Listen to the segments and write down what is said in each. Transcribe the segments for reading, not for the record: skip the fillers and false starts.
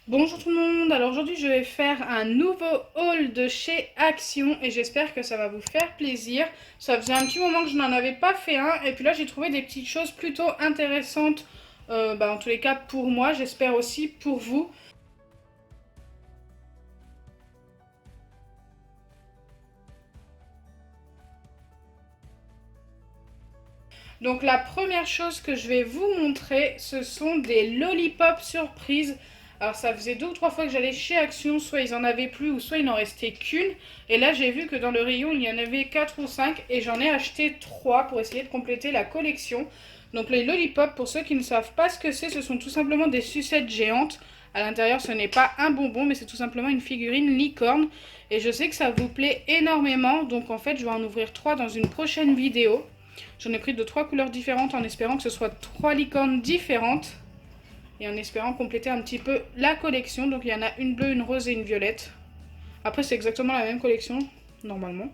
Bonjour tout le monde, alors aujourd'hui je vais faire un nouveau haul de chez Action et j'espère que ça va vous faire plaisir. Ça faisait un petit moment que je n'en avais pas fait un et puis là j'ai trouvé des petites choses plutôt intéressantes, en tous les cas pour moi, j'espère aussi pour vous. Donc la première chose que je vais vous montrer, ce sont des lollipops surprises. Alors ça faisait 2 ou 3 fois que j'allais chez Action, soit ils en avaient plus ou soit il n'en restait qu'une. Et là j'ai vu que dans le rayon il y en avait 4 ou 5 et j'en ai acheté 3 pour essayer de compléter la collection. Donc les lollipops, pour ceux qui ne savent pas ce que c'est, ce sont tout simplement des sucettes géantes. À l'intérieur ce n'est pas un bonbon mais c'est tout simplement une figurine licorne. Et je sais que ça vous plaît énormément, donc en fait je vais en ouvrir 3 dans une prochaine vidéo. J'en ai pris de 3 couleurs différentes en espérant que ce soit 3 licornes différentes. Et en espérant compléter un petit peu la collection. Donc il y en a une bleue, une rose et une violette. Après c'est exactement la même collection, normalement.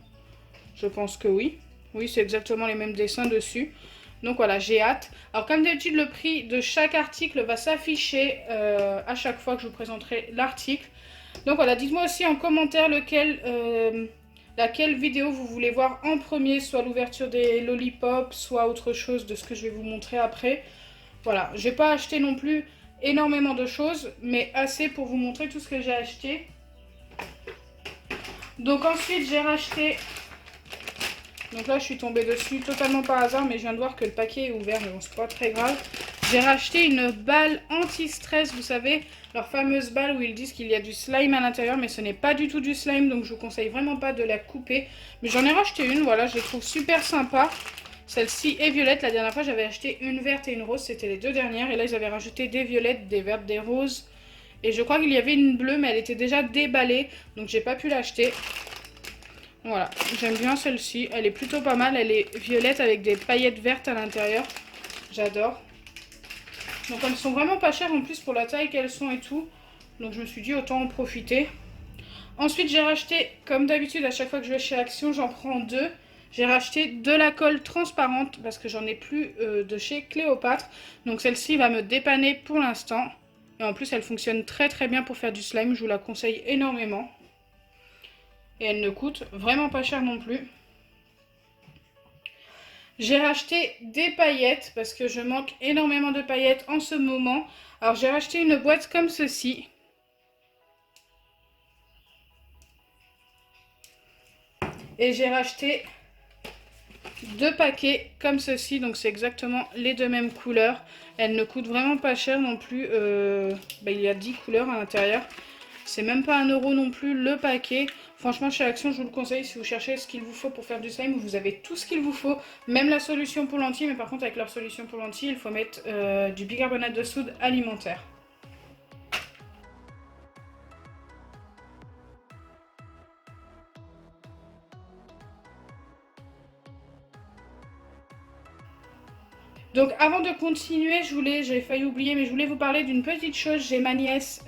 Je pense que oui. Oui, c'est exactement les mêmes dessins dessus. Donc voilà, j'ai hâte. Alors comme d'habitude, le prix de chaque article va s'afficher à chaque fois que je vous présenterai l'article. Donc voilà, dites-moi aussi en commentaire laquelle vidéo vous voulez voir en premier, soit l'ouverture des lollipops, soit autre chose de ce que je vais vous montrer après. Voilà, j'ai pas acheté non plus énormément de choses, mais assez pour vous montrer tout ce que j'ai acheté. Donc ensuite j'ai racheté, donc là je suis tombée dessus totalement par hasard, mais je viens de voir que le paquet est ouvert, mais bon c'est pas très grave. J'ai racheté une balle anti-stress, vous savez, leur fameuse balle où ils disent qu'il y a du slime à l'intérieur, mais ce n'est pas du tout du slime, donc je vous conseille vraiment pas de la couper. Mais j'en ai racheté une, voilà, je les trouve super sympa. Celle-ci est violette, la dernière fois j'avais acheté une verte et une rose, c'était les 2 dernières, et là ils avaient rajouté des violettes, des vertes, des roses. Et je crois qu'il y avait une bleue, mais elle était déjà déballée, donc j'ai pas pu l'acheter. Voilà, j'aime bien celle-ci, elle est plutôt pas mal, elle est violette avec des paillettes vertes à l'intérieur. J'adore. Donc elles sont vraiment pas chères en plus pour la taille qu'elles sont et tout. Donc je me suis dit autant en profiter. Ensuite j'ai racheté, comme d'habitude à chaque fois que je vais chez Action, j'en prends 2. J'ai racheté de la colle transparente parce que j'en ai plus de chez Cléopâtre. Donc celle-ci va me dépanner pour l'instant. Et en plus elle fonctionne très très bien pour faire du slime, je vous la conseille énormément. Et elle ne coûte vraiment pas cher non plus. J'ai racheté des paillettes parce que je manque énormément de paillettes en ce moment. Alors j'ai racheté une boîte comme ceci. Et j'ai racheté 2 paquets comme ceci, donc c'est exactement les 2 mêmes couleurs. Elles ne coûtent vraiment pas cher non plus. Il y a 10 couleurs à l'intérieur. C'est même pas 1 € non plus le paquet. Franchement, chez Action, je vous le conseille si vous cherchez ce qu'il vous faut pour faire du slime. Vous avez tout ce qu'il vous faut, même la solution pour lentilles. Mais par contre, avec leur solution pour lentilles, il faut mettre du bicarbonate de soude alimentaire. Donc avant de continuer, j'ai failli oublier, mais je voulais vous parler d'une petite chose. J'ai ma nièce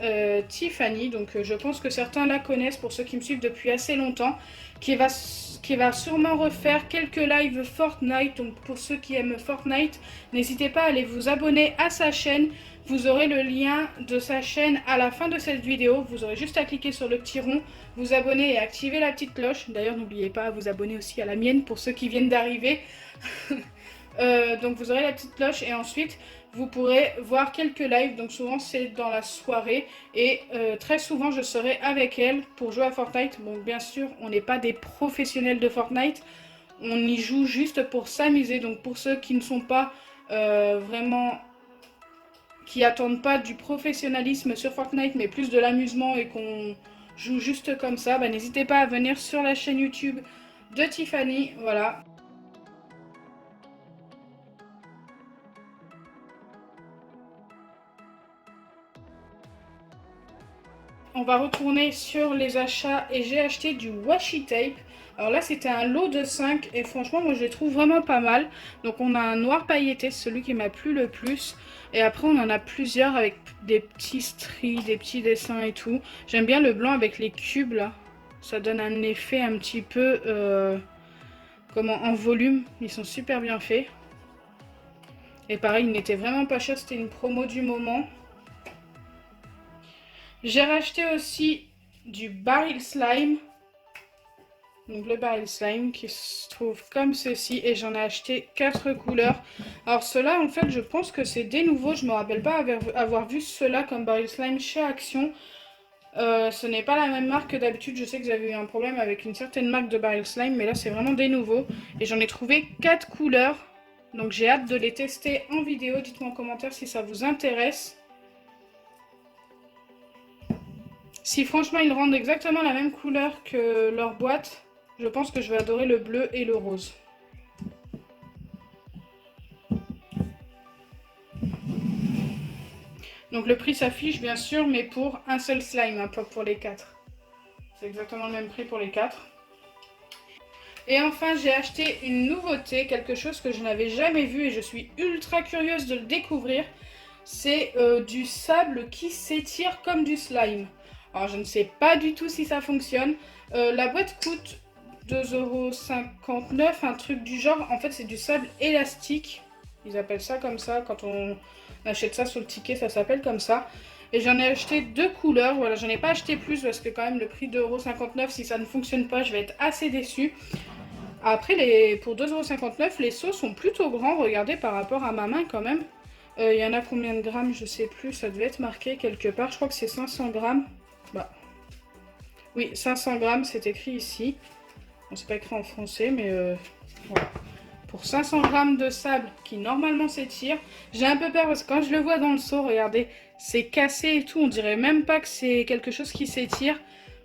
Tiffany, donc je pense que certains la connaissent pour ceux qui me suivent depuis assez longtemps, qui va sûrement refaire quelques lives Fortnite. Donc pour ceux qui aiment Fortnite, n'hésitez pas à aller vous abonner à sa chaîne. Vous aurez le lien de sa chaîne à la fin de cette vidéo. Vous aurez juste à cliquer sur le petit rond, vous abonner et activer la petite cloche. D'ailleurs, n'oubliez pas à vous abonner aussi à la mienne pour ceux qui viennent d'arriver. Donc vous aurez la petite cloche et ensuite vous pourrez voir quelques lives. Donc souvent c'est dans la soirée et très souvent je serai avec elle pour jouer à Fortnite. Bon, bien sûr on n'est pas des professionnels de Fortnite, on y joue juste pour s'amuser. Donc pour ceux qui ne sont pas vraiment, qui attendent pas du professionnalisme sur Fortnite mais plus de l'amusement et qu'on joue juste comme ça, n'hésitez pas à venir sur la chaîne YouTube de Tiffany. Voilà. On va retourner sur les achats et j'ai acheté du washi tape. Alors là c'était un lot de 5 et franchement moi je les trouve vraiment pas mal. Donc on a un noir pailleté, celui qui m'a plu le plus. Et après on en a plusieurs avec des petits stries, des petits dessins et tout. J'aime bien le blanc avec les cubes là. Ça donne un effet un petit peu en volume. Ils sont super bien faits. Et pareil, il n'était vraiment pas cher, c'était une promo du moment. J'ai racheté aussi du Baril Slime. Donc le Baril Slime qui se trouve comme ceci. Et j'en ai acheté 4 couleurs. Alors ceux-là, en fait, je pense que c'est des nouveaux. Je me rappelle pas avoir vu ceux-là comme Baril Slime chez Action. Ce n'est pas la même marque que d'habitude. Je sais que j'avais eu un problème avec une certaine marque de Baril Slime. Mais là, c'est vraiment des nouveaux. Et j'en ai trouvé 4 couleurs. Donc j'ai hâte de les tester en vidéo. Dites-moi en commentaire si ça vous intéresse. Si franchement ils rendent exactement la même couleur que leur boîte, je pense que je vais adorer le bleu et le rose. Donc le prix s'affiche bien sûr, mais pour un seul slime, hein, pas pour les 4. C'est exactement le même prix pour les 4. Et enfin j'ai acheté une nouveauté, quelque chose que je n'avais jamais vu et je suis ultra curieuse de le découvrir. C'est du sable qui s'étire comme du slime. Alors je ne sais pas du tout si ça fonctionne. La boîte coûte 2,59 €, un truc du genre. En fait c'est du sable élastique. Ils appellent ça comme ça. Quand on achète ça sur le ticket, ça s'appelle comme ça. Et j'en ai acheté 2 couleurs. Voilà, j'en ai pas acheté plus parce que quand même le prix de 2,59 €, si ça ne fonctionne pas, je vais être assez déçue. Après, pour 2,59 €, les seaux sont plutôt grands. Regardez par rapport à ma main quand même. Il y en a combien de grammes, je sais plus, ça devait être marqué quelque part, je crois que c'est 500 grammes. Bah, oui, 500 grammes, c'est écrit ici. Bon, c'est pas écrit en français, mais voilà. Pour 500 grammes de sable qui normalement s'étire, j'ai un peu peur parce que quand je le vois dans le seau, regardez, c'est cassé et tout, on dirait même pas que c'est quelque chose qui s'étire.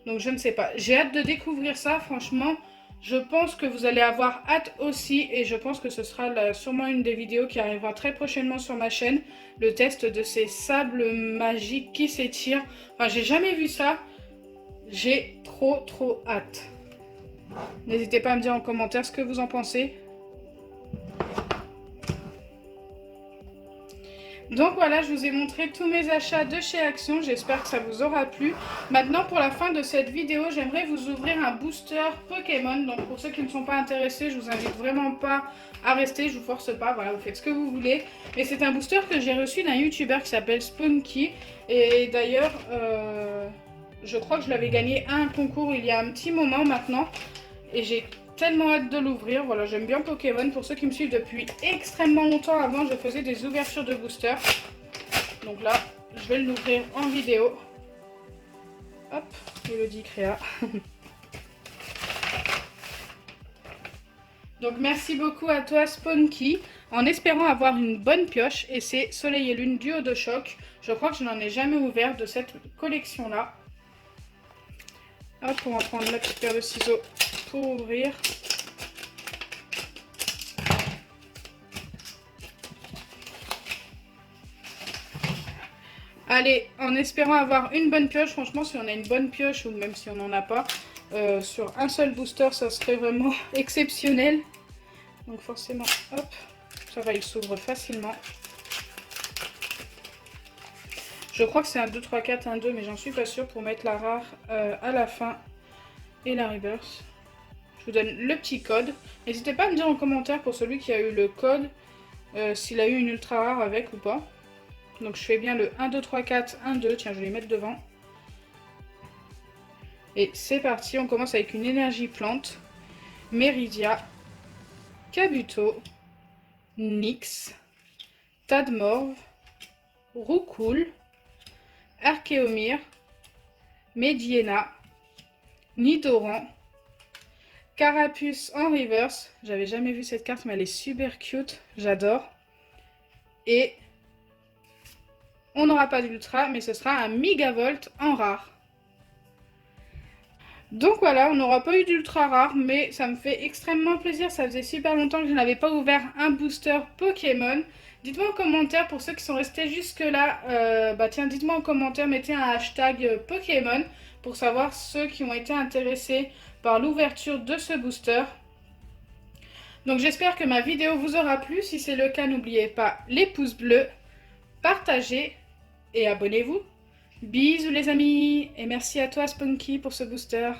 Donc je ne sais pas, j'ai hâte de découvrir ça, franchement. Je pense que vous allez avoir hâte aussi et je pense que ce sera sûrement une des vidéos qui arrivera très prochainement sur ma chaîne. Le test de ces sables magiques qui s'étirent. Enfin, j'ai jamais vu ça. J'ai trop hâte. N'hésitez pas à me dire en commentaire ce que vous en pensez. Donc voilà, je vous ai montré tous mes achats de chez Action, j'espère que ça vous aura plu. Maintenant pour la fin de cette vidéo, j'aimerais vous ouvrir un booster Pokémon. Donc pour ceux qui ne sont pas intéressés, je vous invite vraiment pas à rester, je vous force pas, voilà, vous faites ce que vous voulez. Mais c'est un booster que j'ai reçu d'un youtubeur qui s'appelle Spunky. Et d'ailleurs, je crois que je l'avais gagné à un concours il y a un petit moment maintenant. Et j'ai tellement hâte de l'ouvrir. Voilà, j'aime bien Pokémon. Pour ceux qui me suivent depuis extrêmement longtemps, avant je faisais des ouvertures de boosters. Donc là, je vais l'ouvrir en vidéo. Hop, Elodie Créa. Donc merci beaucoup à toi Spunky, en espérant avoir une bonne pioche. Et c'est Soleil et Lune duo de choc. Je crois que je n'en ai jamais ouvert de cette collection là. Hop, on va prendre la petite paire de ciseaux pour ouvrir. Allez, en espérant avoir une bonne pioche, franchement si on a une bonne pioche ou même si on n'en a pas, sur un seul booster ça serait vraiment exceptionnel. Donc forcément, hop, ça va, il s'ouvre facilement. Je crois que c'est un 2, 3, 4, 1, 2, mais j'en suis pas sûre pour mettre la rare à la fin et la reverse. Je vous donne le petit code. N'hésitez pas à me dire en commentaire pour celui qui a eu le code, s'il a eu une ultra rare avec ou pas. Donc je fais bien le 1, 2, 3, 4, 1, 2. Tiens, je vais les mettre devant. Et c'est parti, on commence avec une énergie plante. Meridia, Kabuto, Nyx, Tadmorve, Roucoule, Archeomir, Mediena, Nidoran, Carapuce en reverse. J'avais jamais vu cette carte mais elle est super cute, j'adore. Et on n'aura pas d'ultra mais ce sera un Megavolt en rare. Donc voilà, on n'aura pas eu d'ultra rare mais ça me fait extrêmement plaisir. Ça faisait super longtemps que je n'avais pas ouvert un booster Pokémon. Dites-moi en commentaire pour ceux qui sont restés jusque là, bah tiens, dites-moi en commentaire, mettez un hashtag Pokémon pour savoir ceux qui ont été intéressés par l'ouverture de ce booster. Donc j'espère que ma vidéo vous aura plu. Si c'est le cas, n'oubliez pas les pouces bleus, partagez et abonnez-vous. Bisous les amis et merci à toi Spunky pour ce booster.